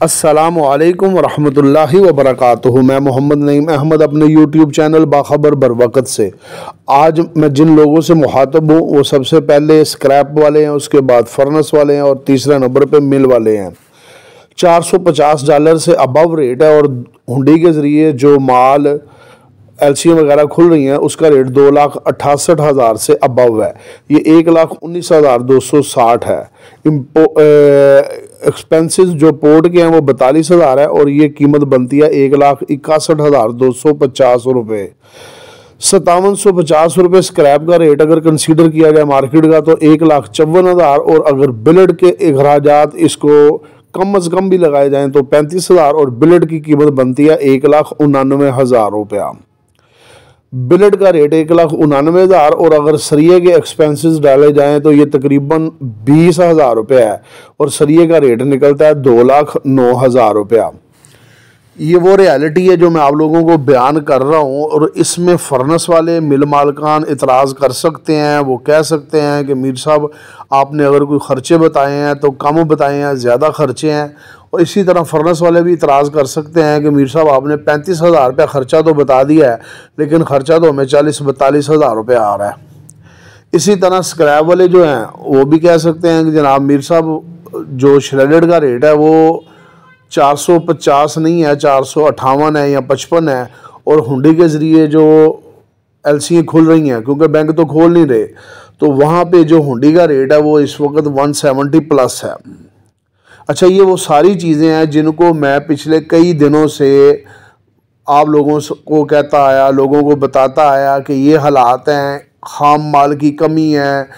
अस्सलामुअलैकुम वरहमतुल्लाहि वबरकातुहू। मैं मोहम्मद नईम अहमद अपने यूट्यूब चैनल बाखबर बरवक़्त से आज मैं जिन लोगों से मुखातब हूँ वो सबसे पहले स्क्रैप वाले हैं, उसके बाद फर्नेस वाले हैं और तीसरे नंबर पे मिल वाले हैं। $450 से अबव रेट है और हुंडी के ज़रिए जो माल एलसी वगैरह खुल रही हैं उसका रेट 2,68,000 से अबव है। ये 1,19,260 है। एक्सपेंसेस जो पोर्ट के हैं वो 42,000 है और ये कीमत बनती है 1,61,250 रुपये। 5750 रुपये स्क्रैप का रेट अगर कंसीडर किया जाए मार्केट का तो 1,54,000 और अगर बिलेट के अखराजात इसको कम अज़ कम भी लगाए जाएँ तो 35,000 और बिलेट की कीमत बनती है 1,99,000 रुपया। बिलेट का रेट 1,99,000 और अगर सरिये के एक्सपेंसेस डाले जाएं तो ये तकरीबन 20,000 रुपये है और सरिये का रेट निकलता है 2,09,000 रुपया। ये वो रियलिटी है जो मैं आप लोगों को बयान कर रहा हूँ और इसमें फर्नेस वाले मिल मालकान इतराज़ कर सकते हैं। वो कह सकते हैं कि मीर साहब आपने अगर कोई ख़र्चे बताए हैं तो कम बताए हैं, ज़्यादा ख़र्चे हैं। और इसी तरह फर्नेस वाले भी इतराज़ कर सकते हैं कि मीर साहब आपने 35,000 रुपया ख़र्चा तो बता दिया है लेकिन ख़र्चा तो हमें 40-42,000 रुपया आ रहा है। इसी तरह स्क्रैप वाले जो हैं वो भी कह सकते हैं कि जनाब मीर साहब जो श्रेडेड का रेट है वो 450 नहीं है, 458 है या 55 है और हुंडी के ज़रिए जो एलसी खुल रही हैं क्योंकि बैंक तो खोल नहीं रहे तो वहाँ पे जो हुंडी का रेट है वो इस वक्त 170 प्लस है। अच्छा, ये वो सारी चीज़ें हैं जिनको मैं पिछले कई दिनों से आप लोगों को कहता आया, लोगों को बताता आया कि ये हालात हैं, खाम माल की कमी है,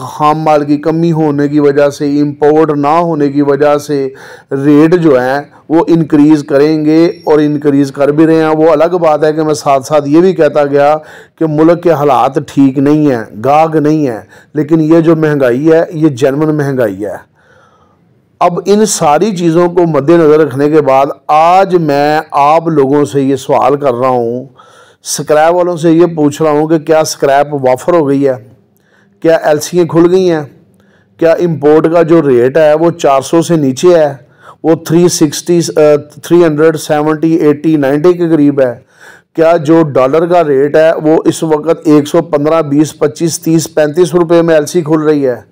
खाम माल की कमी होने की वजह से, इंपोर्ट ना होने की वजह से रेट जो हैं वो इंक्रीज़ करेंगे और इंक्रीज़ कर भी रहे हैं। वो अलग बात है कि मैं साथ साथ ये भी कहता गया कि मुल्क के हालात ठीक नहीं हैं, गाग नहीं है, लेकिन ये जो महंगाई है ये जेन्युइन महंगाई है। अब इन सारी चीज़ों को मद्देनज़र रखने के बाद आज मैं आप लोगों से ये सवाल कर रहा हूँ, स्क्रैप वालों से ये पूछ रहा हूँ कि क्या स्क्रैप वाफर हो गई है, क्या एलसीएं खुल गई हैं, क्या इंपोर्ट का जो रेट है वो 400 से नीचे है, वो 360 370 80 90 के करीब है, क्या जो डॉलर का रेट है वो इस वक्त 115 20 25 30 35 रुपये में एलसी खुल रही है।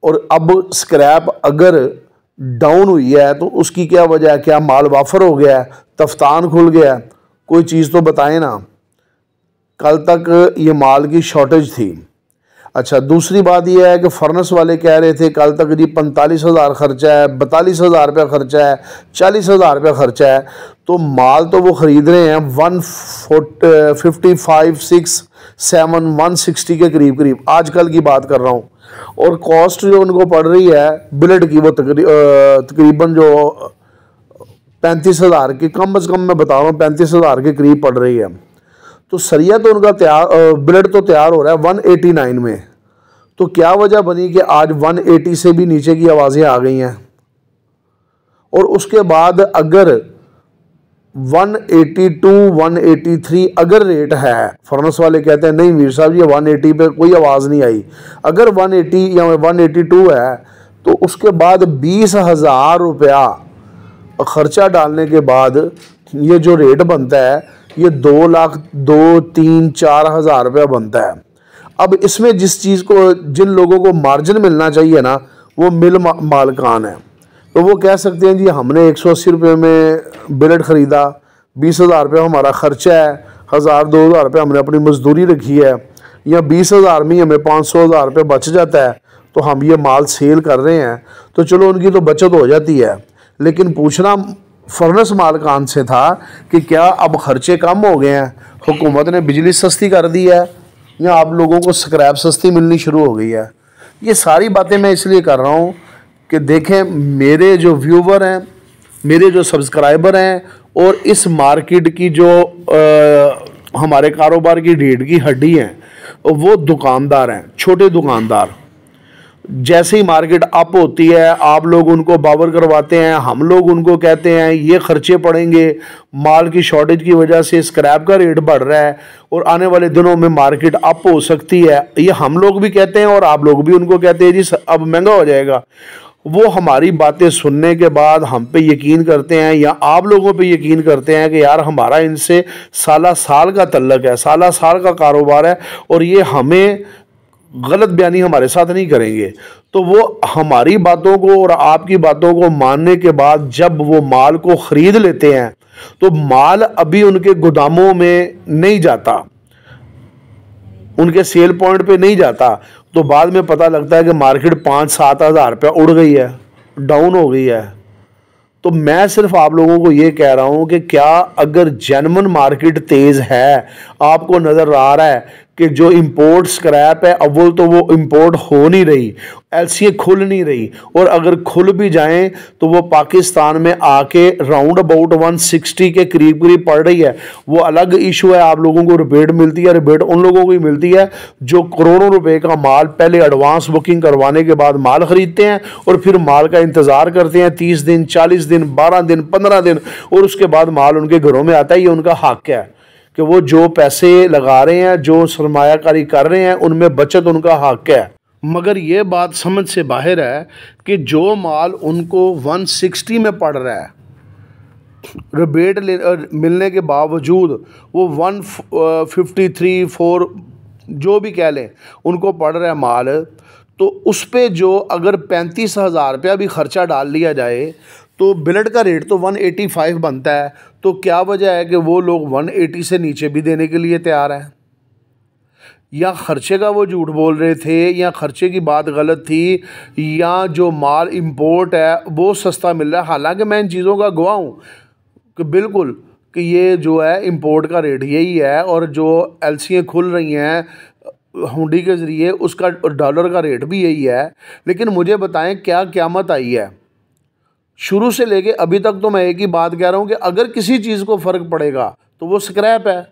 और अब स्क्रैप अगर डाउन हुई है तो उसकी क्या वजह है? क्या माल वाफर हो गया है, तफ्तान खुल गया है? कोई चीज़ तो बताएं ना। कल तक ये माल की शॉर्टेज थी। अच्छा, दूसरी बात यह है कि फर्नेस वाले कह रहे थे कल तक जी 45,000 खर्चा है, 42,000 रुपया खर्चा है, 40,000 रुपया खर्चा है। तो माल तो वो ख़रीद रहे हैं 155 6 7 160 के करीब करीब, आजकल की बात कर रहा हूँ। और कॉस्ट जो उनको पड़ रही है बिलेट की वो तकरीबन जो 35,000 की, कम अज़ कम मैं बता रहा हूँ 35,000 के करीब पड़ रही है। तो सरिया तो उनका तैयार, बिलेट तो तैयार हो रहा है 189 में। तो क्या वजह बनी कि आज 180 से भी नीचे की आवाज़ें आ गई हैं? और उसके बाद अगर 182 183 अगर रेट है, फर्नेस वाले कहते हैं नहीं मीर साहब ये 180 पे कोई आवाज़ नहीं आई। अगर 180 या 182 है तो उसके बाद 20,000 रुपया ख़र्चा डालने के बाद ये जो रेट बनता है ये 2 लाख 2 3 4 हज़ार रुपया बनता है। अब इसमें जिस चीज़ को, जिन लोगों को मार्जिन मिलना चाहिए ना, वो मिल मालकान है। तो वो कह सकते हैं जी हमने 180 रुपये में बिलेट ख़रीदा, 20,000 रुपया हमारा ख़र्चा है, 1,000-2,000 रुपये हमने अपनी मजदूरी रखी है, या 20,000 में हमें 500,000 रुपये बच जाता है तो हम ये माल सेल कर रहे हैं तो चलो उनकी तो बचत हो जाती है। लेकिन पूछना फर्नेस मालकान से था कि क्या अब ख़र्चे कम हो गए हैं, हुकूमत ने बिजली सस्ती कर दी है या आप लोगों को स्क्रैप सस्ती मिलनी शुरू हो गई है। ये सारी बातें मैं इसलिए कर रहा हूँ कि देखें मेरे जो व्यूवर हैं, मेरे जो सब्सक्राइबर हैं और इस मार्केट की जो हमारे कारोबार की रीढ़ की हड्डी हैं वो दुकानदार हैं, छोटे दुकानदार। जैसे ही मार्केट अप होती है आप लोग उनको बावर करवाते हैं, हम लोग उनको कहते हैं ये खर्चे पड़ेंगे, माल की शॉर्टेज की वजह से स्क्रैप का रेट बढ़ रहा है और आने वाले दिनों में मार्केट अप हो सकती है। ये हम लोग भी कहते हैं और आप लोग भी उनको कहते हैं जी अब महंगा हो जाएगा। वो हमारी बातें सुनने के बाद हम पे यकीन करते हैं या आप लोगों पे यकीन करते हैं कि यार हमारा इनसे साला साल का तल्लक है, साला साल का कारोबार है और ये हमें गलत बयानी हमारे साथ नहीं करेंगे। तो वो हमारी बातों को और आपकी बातों को मानने के बाद जब वो माल को ख़रीद लेते हैं तो माल अभी उनके गोदामों में नहीं जाता, उनके सेल पॉइंट पे नहीं जाता, तो बाद में पता लगता है कि मार्केट 5-7 हज़ार रुपया उड़ गई है, डाउन हो गई है। तो मैं सिर्फ आप लोगों को ये कह रहा हूँ कि क्या अगर जेन्युइन मार्केट तेज़ है, आपको नज़र आ रहा है कि जो इंपोर्ट स्क्रैप है अव्वल तो वो इंपोर्ट हो नहीं रही, एलसीए खुल नहीं रही, और अगर खुल भी जाएं तो वो पाकिस्तान में आके राउंड अबाउट 160 के करीब करीब पड़ रही है। वो अलग इशू है, आप लोगों को रिबेट मिलती है, रिबेट उन लोगों को ही मिलती है जो करोड़ों रुपए का माल पहले एडवांस बुकिंग करवाने के बाद माल खरीदते हैं और फिर माल का इंतज़ार करते हैं 30 दिन, 40 दिन, 12 दिन, 15 दिन, और उसके बाद माल उनके घरों में आता है। ये उनका हक है कि वो जो पैसे लगा रहे हैं, जो सरमायाकारी कर रहे हैं, उनमें बचत उनका हक है। मगर ये बात समझ से बाहर है कि जो माल उनको 160 में पड़ रहा है, रिबेट मिलने के बावजूद वो 153, 4 जो भी कह लें उनको पड़ रहा है माल, तो उस पर जो अगर 35,000 रुपया भी ख़र्चा डाल लिया जाए तो बिलेट का रेट तो 185 बनता है। तो क्या वजह है कि वो लोग 180 से नीचे भी देने के लिए तैयार हैं? या खर्चे का वो झूठ बोल रहे थे, या खर्चे की बात गलत थी, या जो माल इंपोर्ट है वो सस्ता मिल रहा है। हालांकि मैं इन चीज़ों का गवाह हूँ कि बिल्कुल कि ये जो है इंपोर्ट का रेट यही है, और जो एलसीएं खुल रही हैं हुंडी के ज़रिए उसका डॉलर का रेट भी यही है। लेकिन मुझे बताएं क्या क़यामत आई है? शुरू से लेके अभी तक तो मैं एक ही बात कह रहा हूँ कि अगर किसी चीज़ को फ़र्क पड़ेगा तो वो स्क्रैप है।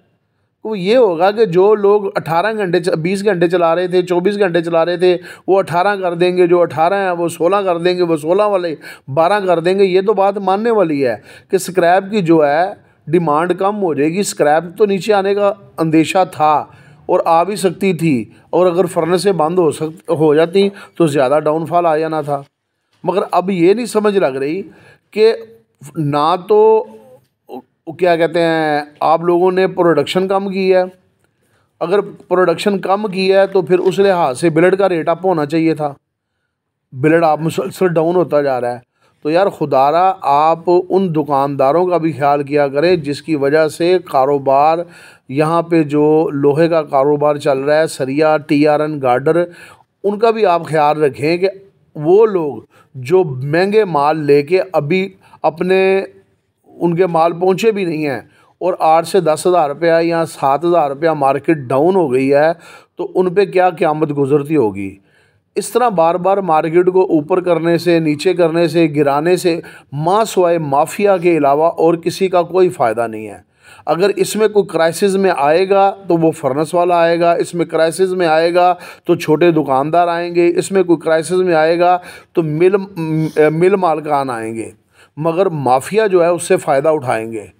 वो ये होगा कि जो लोग 18 घंटे 20 घंटे चला रहे थे, 24 घंटे चला रहे थे, वो 18 कर देंगे, जो 18 हैं वो 16 कर देंगे, वो 16 वाले 12 कर देंगे। ये तो बात मानने वाली है कि स्क्रैप की जो है डिमांड कम हो जाएगी। स्क्रैप तो नीचे आने का अंदेशा था और आ भी सकती थी, और अगर फर्नेसें बंद हो जाती तो ज़्यादा डाउनफॉल आ जाना था। मगर अब ये नहीं समझ लग रही कि ना तो क्या कहते हैं आप लोगों ने प्रोडक्शन कम की है, अगर प्रोडक्शन कम की है तो फिर उस लिहाज से बिलेट का रेट अप होना चाहिए था। बिलेट आप मुसलसल डाउन होता जा रहा है। तो यार खुदारा आप उन दुकानदारों का भी ख्याल किया करें जिसकी वजह से कारोबार यहाँ पे जो लोहे का कारोबार चल रहा है, सरिया, टीआरएन, गार्डर, उनका भी आप ख्याल रखें कि वो लोग जो महंगे माल लेके अभी अपने उनके माल पहुँचे भी नहीं हैं और 8 से 10 हज़ार रुपया या 7 हज़ार रुपया मार्केट डाउन हो गई है, तो उन पे क्या क़यामत गुजरती होगी। इस तरह बार बार मार्केट को ऊपर करने से, नीचे करने से, गिराने से माँ सिवाय माफिया के अलावा और किसी का कोई फ़ायदा नहीं है। अगर इसमें कोई क्राइसिस में आएगा तो वो फर्नेस वाला आएगा, इसमें क्राइसिस में आएगा तो छोटे दुकानदार आएंगे, इसमें कोई क्राइसिस में आएगा तो मिल मालकान आएंगे, मगर माफिया जो है उससे फ़ायदा उठाएंगे।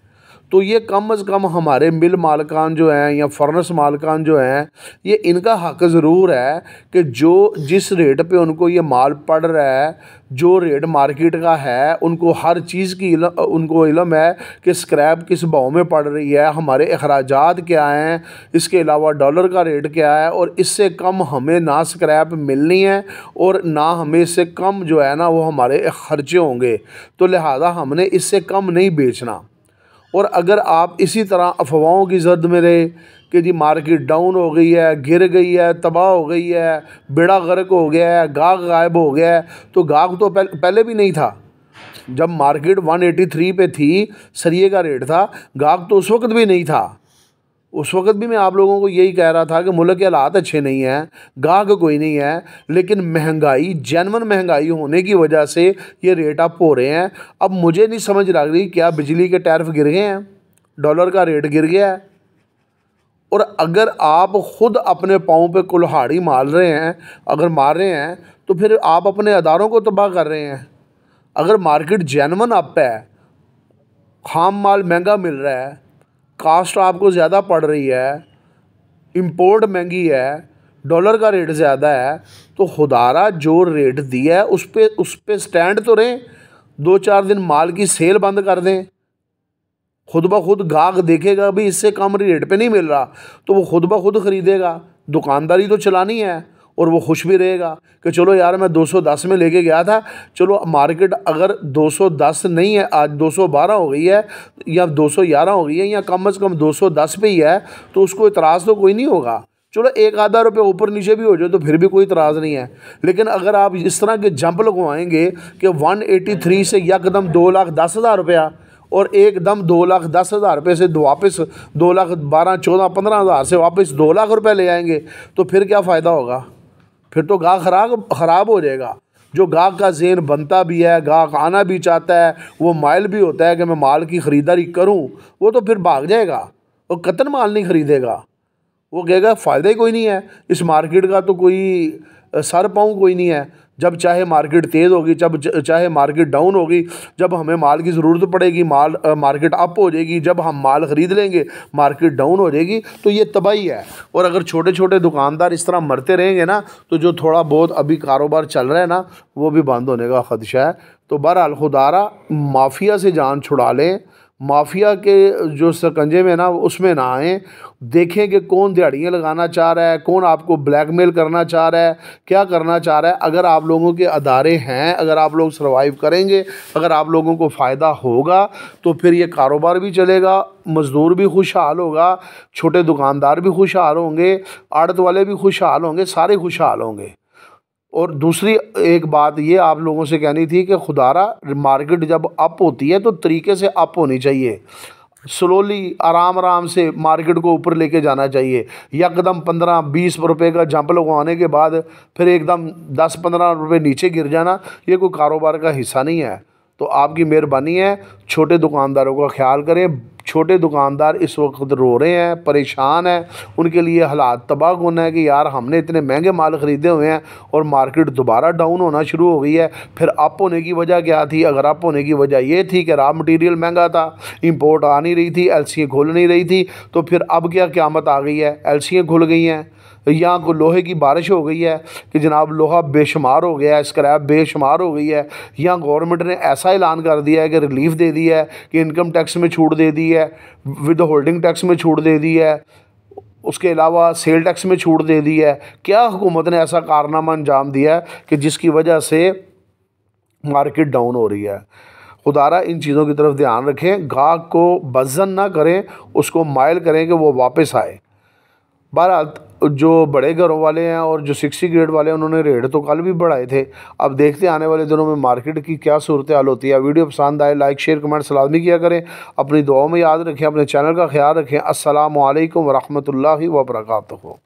तो ये कम अज़ कम हमारे मिल मालकान जो हैं या फर्नेस मालकान जो हैं, ये इनका हक़ ज़रूर है कि जो जिस रेट पे उनको ये माल पड़ रहा है, जो रेट मार्केट का है, उनको हर चीज़ की उनको इल्म है कि स्क्रैप किस भाव में पड़ रही है, हमारे अखराजात क्या हैं, इसके अलावा डॉलर का रेट क्या है, और इससे कम हमें ना स्क्रैप मिलनी है और ना हमें इससे कम जो है ना वो हमारे ख़र्चे होंगे। तो लिहाजा हमने इससे कम नहीं बेचना। और अगर आप इसी तरह अफवाहों की जर्द में रहे कि जी मार्केट डाउन हो गई है, गिर गई है, तबाह हो गई है, बेड़ा गर्क हो गया है, गाहक गायब हो गया है, तो गाहक तो पहले भी नहीं था। जब मार्केट 183 पे थी, सरिये का रेट था, गाहक तो उस वक्त भी नहीं था। उस वक्त भी मैं आप लोगों को यही कह रहा था कि मुल्क के हालात अच्छे नहीं हैं, गाहक कोई नहीं है, लेकिन महंगाई, जेन्युइन महंगाई होने की वजह से ये रेट अप हो रहे हैं। अब मुझे नहीं समझ लग रही क्या बिजली के टैरिफ गिर गए हैं, डॉलर का रेट गिर गया है। और अगर आप ख़ुद अपने पाँव पे कुल्हाड़ी मार रहे हैं, अगर मार रहे हैं, तो फिर आप अपने अदारों को तबाह कर रहे हैं। अगर मार्केट जेन्युइन अप है, खाम माल महंगा मिल रहा है, कास्ट आपको ज़्यादा पड़ रही है, इंपोर्ट महंगी है, डॉलर का रेट ज़्यादा है, तो खुदारा जो रेट दिया है उस पे स्टैंड तो रहें। 2-4 दिन माल की सेल बंद कर दें, खुद ब खुद गाहक देखेगा भी इससे कम रेट पे नहीं मिल रहा, तो वो खुद ब खुद ख़रीदेगा। दुकानदारी तो चलानी है और वो खुश भी रहेगा कि चलो यार मैं 210 में लेके गया था, चलो मार्केट अगर 210 नहीं है, आज 212 हो गई है या 211 हो गई है या कम से कम 210 पे ही है, तो उसको इतराज़ तो कोई नहीं होगा। चलो 1-आधा रुपये ऊपर नीचे भी हो जाए तो फिर भी कोई इतराज़ नहीं है। लेकिन अगर आप इस तरह के जंप लगवाएंगे कि 183 से यकदम 2,10,000 रुपया और एकदम 2,10,000 रुपये से वापस 2,12,14-15,000 से वापस 2 लाख रुपये ले आएंगे, तो फिर क्या फ़ायदा होगा? फिर तो गाहक ख़राब हो जाएगा। जो गाहक का ज़हन बनता भी है, गाहक आना भी चाहता है, वो माइल भी होता है कि मैं माल की ख़रीदारी करूं, वो तो फिर भाग जाएगा, वो कतन माल नहीं ख़रीदेगा। वो कहेगा फ़ायदा ही कोई नहीं है, इस मार्केट का तो कोई सर पाँव कोई नहीं है। जब चाहे मार्केट तेज़ होगी, जब चाहे मार्केट डाउन होगी, जब हमें माल की ज़रूरत पड़ेगी मार्केट अप हो जाएगी, जब हम माल ख़रीद लेंगे मार्केट डाउन हो जाएगी, तो ये तबाही है। और अगर छोटे छोटे दुकानदार इस तरह मरते रहेंगे ना, तो जो थोड़ा बहुत अभी कारोबार चल रहा है ना, वो भी बंद होने का ख़दशा है। तो बहरहाल खुदारा माफिया से जान छुड़ा लें, माफिया के जो शिकंजे में ना उसमें ना आएँ। देखें कि कौन दिहाड़ियाँ लगाना चाह रहा है, कौन आपको ब्लैकमेल करना चाह रहा है, क्या करना चाह रहा है। अगर आप लोगों के अदारे हैं, अगर आप लोग सर्वाइव करेंगे, अगर आप लोगों को फ़ायदा होगा, तो फिर ये कारोबार भी चलेगा, मज़दूर भी खुशहाल होगा, छोटे दुकानदार भी खुशहाल होंगे, आड़त वाले भी खुशहाल होंगे, सारे खुशहाल होंगे। और दूसरी एक बात ये आप लोगों से कहनी थी कि खुदारा मार्केट जब अप होती है तो तरीके से अप होनी चाहिए, स्लोली आराम आराम से मार्केट को ऊपर लेके जाना चाहिए। यकदम 15-20 रुपए का जंप लगवाने के बाद फिर एकदम 10-15 रुपए नीचे गिर जाना, ये कोई कारोबार का हिस्सा नहीं है। तो आपकी मेहरबानी है, छोटे दुकानदारों का ख्याल करें। छोटे दुकानदार इस वक्त रो रहे हैं, परेशान हैं, उनके लिए हालात तबाहकुन है कि यार हमने इतने महंगे माल ख़रीदे हुए हैं और मार्केट दोबारा डाउन होना शुरू हो गई है। फिर अप होने की वजह क्या थी? अगर अप होने की वजह ये थी कि रॉ मटेरियल महंगा था, इंपोर्ट आ नहीं रही थी, एलसीएं खुल नहीं रही थी, तो फिर अब क्या क़यामत आ गई है? एलसीएं खुल गई हैं, यहाँ को लोहे की बारिश हो गई है कि जनाब लोहा बेशुमार हो गया है, स्क्रैप बेशुमार हो गई है। यहाँ गवर्नमेंट ने ऐसा ऐलान कर दिया है कि रिलीफ दे दी है, कि इनकम टैक्स में छूट दे दी है, विद होल्डिंग टैक्स में छूट दे दी है, उसके अलावा सेल टैक्स में छूट दे दी है। क्या हुकूमत ने ऐसा कारनामा अंजाम दिया है कि जिसकी वजह से मार्केट डाउन हो रही है? खुदारा इन चीज़ों की तरफ ध्यान रखें, गाहक को बज़न ना करें, उसको माइल करें कि वो वापस आए। बहरहाल जो बड़े घरों वाले हैं और जो 60 ग्रेड वाले हैं, उन्होंने रेट तो कल भी बढ़ाए थे। अब देखते हैं आने वाले दिनों में मार्केट की क्या सूरत हाल होती है। वीडियो पसंद आए लाइक शेयर कमेंट लाज़मी किया करें, अपनी दुआओं में याद रखें, अपने चैनल का ख्याल रखें। अस्सलामु अलैकुम व रहमतुल्लाहि व बरकातुहू।